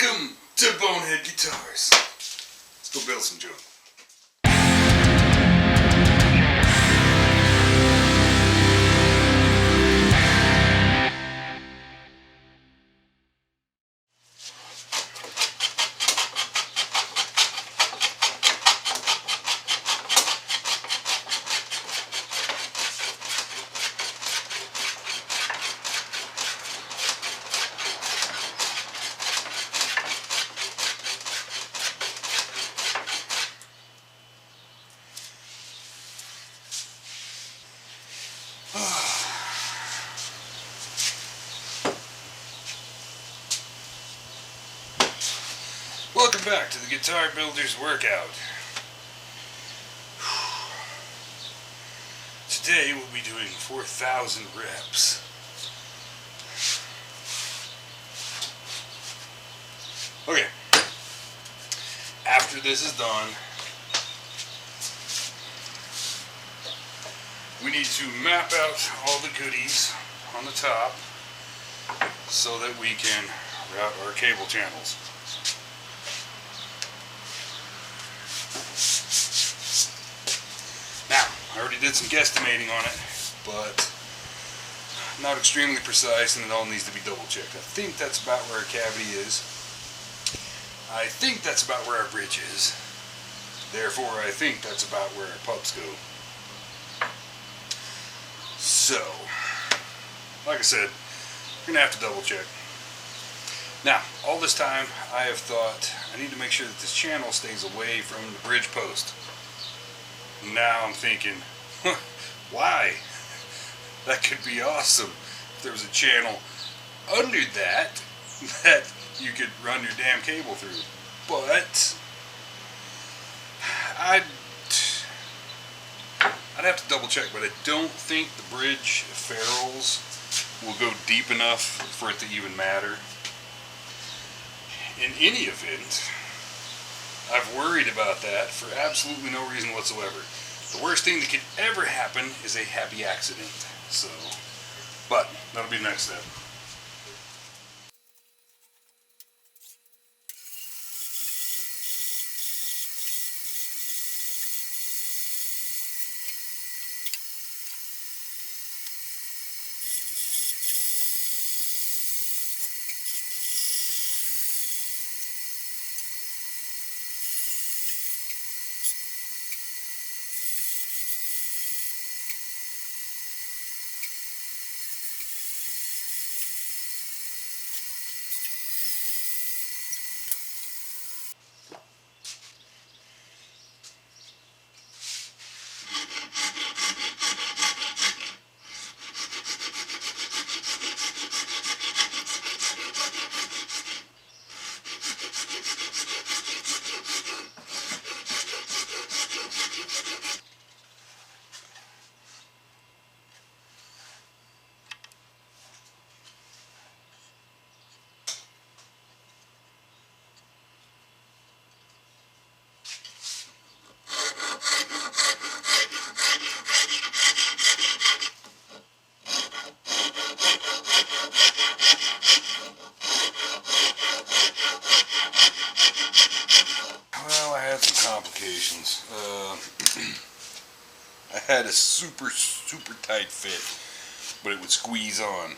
Welcome to Bonehead Guitars. Let's go build some junk. Welcome back to the Guitar Builder's Workout. Today we'll be doing 4,000 reps. Okay, after this is done, we need to map out all the goodies on the top so that we can route our cable channels. Now, I already did some guesstimating on it, but not extremely precise, and it all needs to be double checked. I think that's about where our cavity is. I think that's about where our bridge is. Therefore, I think that's about where our pups go. So, like I said, we're going to have to double check. Now, all this time, I have thought, I need to make sure that this channel stays away from the bridge post. Now I'm thinking, why? That could be awesome if there was a channel under that you could run your damn cable through. But I'd have to double check, but I don't think the bridge ferrules will go deep enough for it to even matter. In any event, I've worried about that for absolutely no reason whatsoever. The worst thing that could ever happen is a happy accident. So, but that'll be the next step. Complications. I had a super tight fit, but it would squeeze on.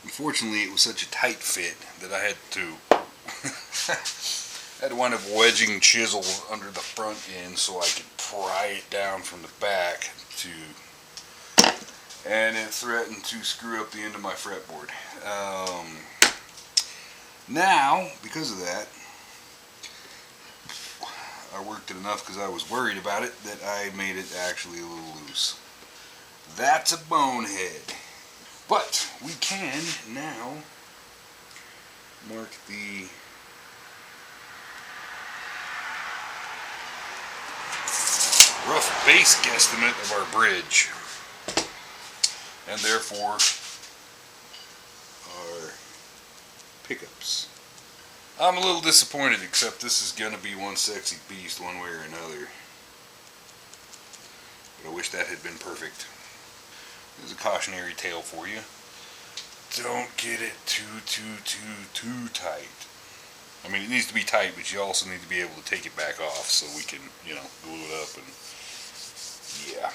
Unfortunately, it was such a tight fit that I had to wind up wedging chisel under the front end so I could pry it down from the back and it threatened to screw up the end of my fretboard. Now, because of that, I worked it enough because I was worried about it that I made it actually a little loose. That's a bonehead. But we can now mark the rough base guesstimate of our bridge, and therefore our pickups. I'm a little disappointed, except this is going to be one sexy beast one way or another. But I wish that had been perfect. There's a cautionary tale for you. don't get it too tight. I mean, it needs to be tight, but you also need to be able to take it back off so we can, you know, glue it up and, yeah.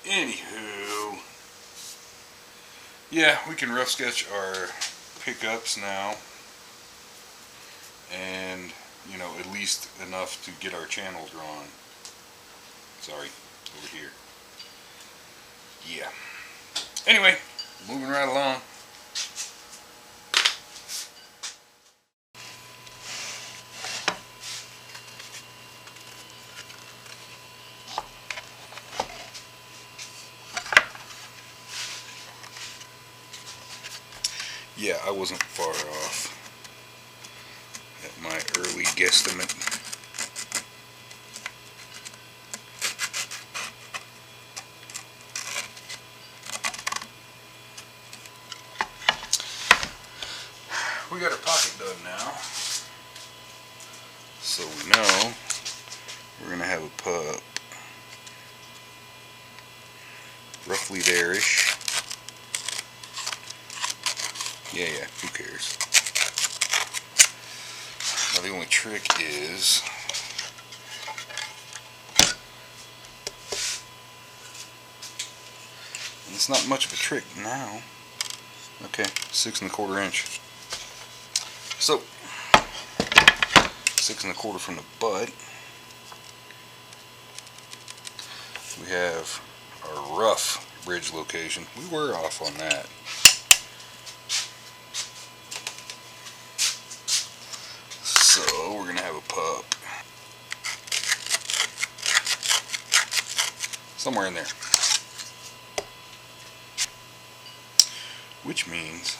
Anywho, yeah, we can rough sketch our pickups now, and, you know, at least enough to get our channel drawn. Sorry, over here. Yeah. Anyway, moving right along. Yeah, I wasn't far off at my early guesstimate. We got our pocket done now, so we know we're gonna have a pup roughly there-ish. Yeah, who cares? Now the only trick is and it's not much of a trick now. Okay, 6 1/4 inch. So 6 1/4 from the butt. We have our rough bridge location. We were off on that. So we're gonna have a pup somewhere in there, which means,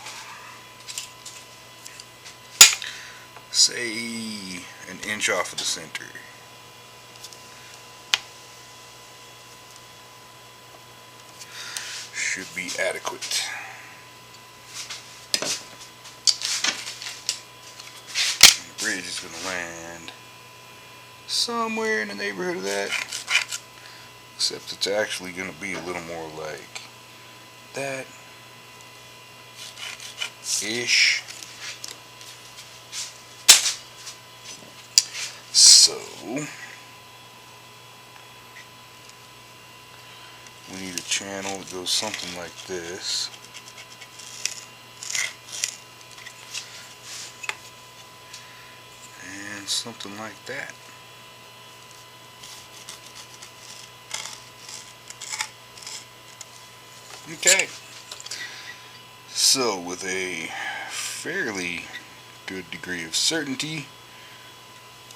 say, an inch off of the center. Should be adequate. And the bridge is going to land somewhere in the neighborhood of that, except it's actually going to be a little more like that ish. So we need a channel that goes something like this. And something like that. Okay. So with a fairly good degree of certainty,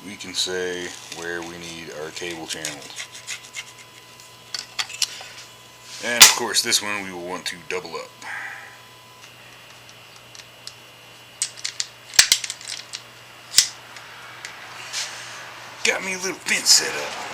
we can say where we need our cable channeled. And of course this one we will want to double up. Got me a little fence set up.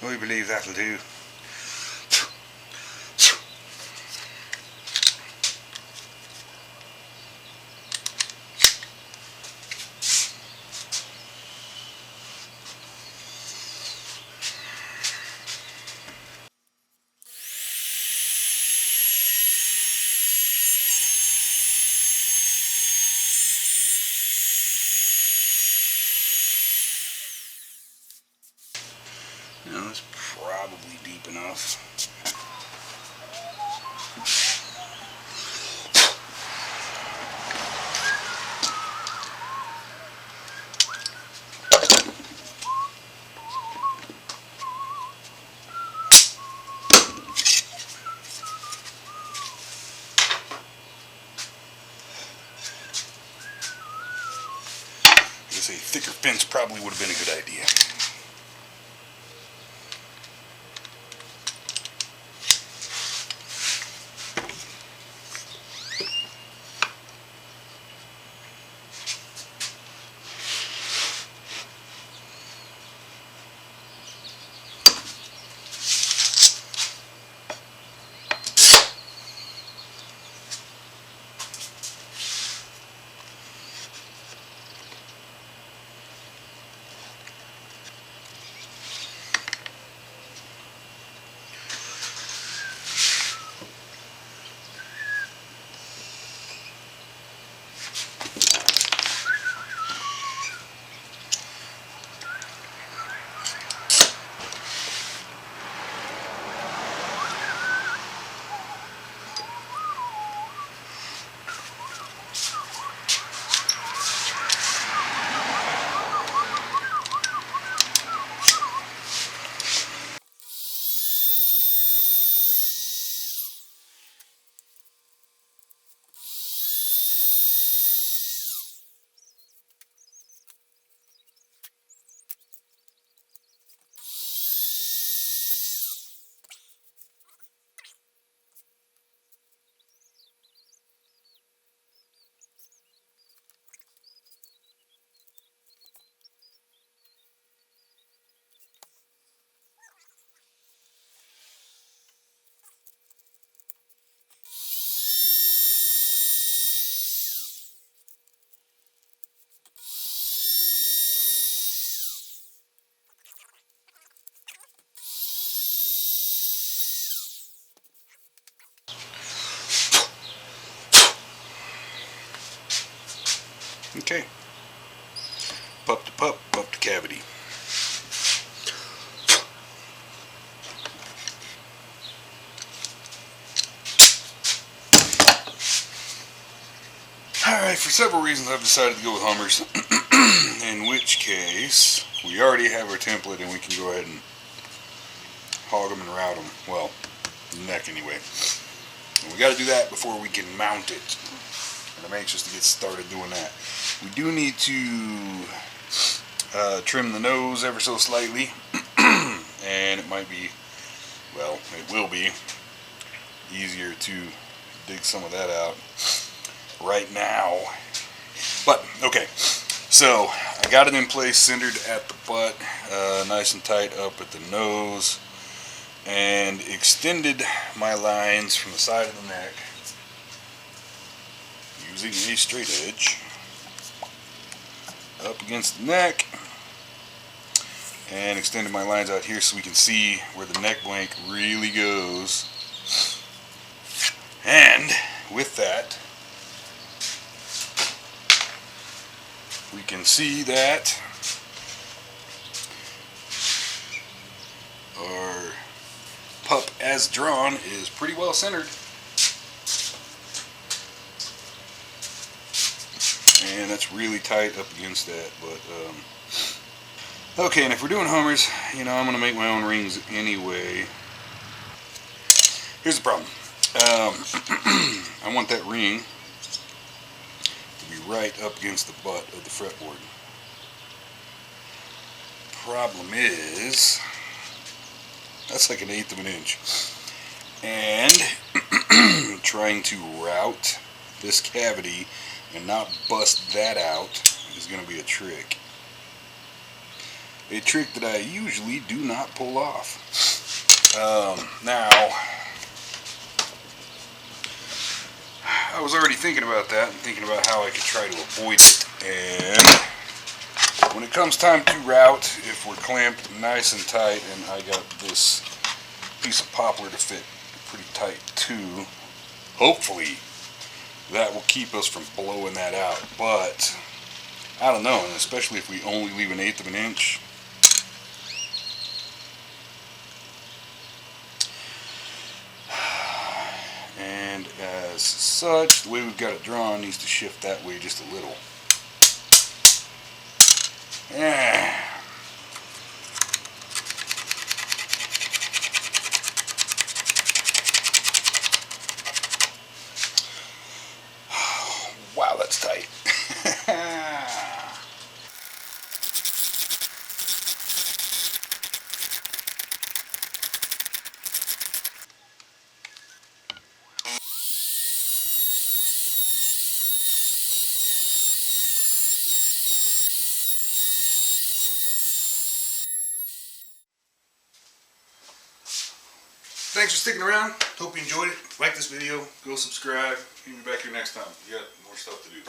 We believe that'll do. Now that's probably deep enough. I say thicker fence probably would have been a good idea. Okay. Pup to pup, pup to cavity. Alright, for several reasons I've decided to go with Hummers. In which case, we already have our template and we can go ahead and hog them and route them. Well, neck anyway. And we got to do that before we can mount it. And I'm anxious to get started doing that. We do need to trim the nose ever so slightly. And it might be, well, it will be easier to dig some of that out right now. But, okay. So, I got it in place, centered at the butt, nice and tight up at the nose, and extended my lines from the side of the neck using a straight edge up against the neck, and extended my lines out here so we can see where the neck blank really goes. And with that, we can see that our pup as drawn is pretty well centered. And that's really tight up against that. But okay, and if we're doing Hummers, you know, I'm going to make my own rings anyway. Here's the problem. I want that ring to be right up against the butt of the fretboard. Problem is, that's like 1/8 of an inch. And trying to route this cavity and not bust that out is going to be a trick. A trick that I usually do not pull off. Now, I was already thinking about that and thinking about how I could try to avoid it. And when it comes time to route, if we're clamped nice and tight, and I got this piece of poplar to fit pretty tight too, hopefully that will keep us from blowing that out. But I don't know, and especially if we only leave 1/8 of an inch. And as such, the way we've got it drawn needs to shift that way just a little. Yeah. Wow, that's tight. Thanks for sticking around. Hope you enjoyed it. Like this video. Go subscribe. Meet me back here next time. We got more stuff to do.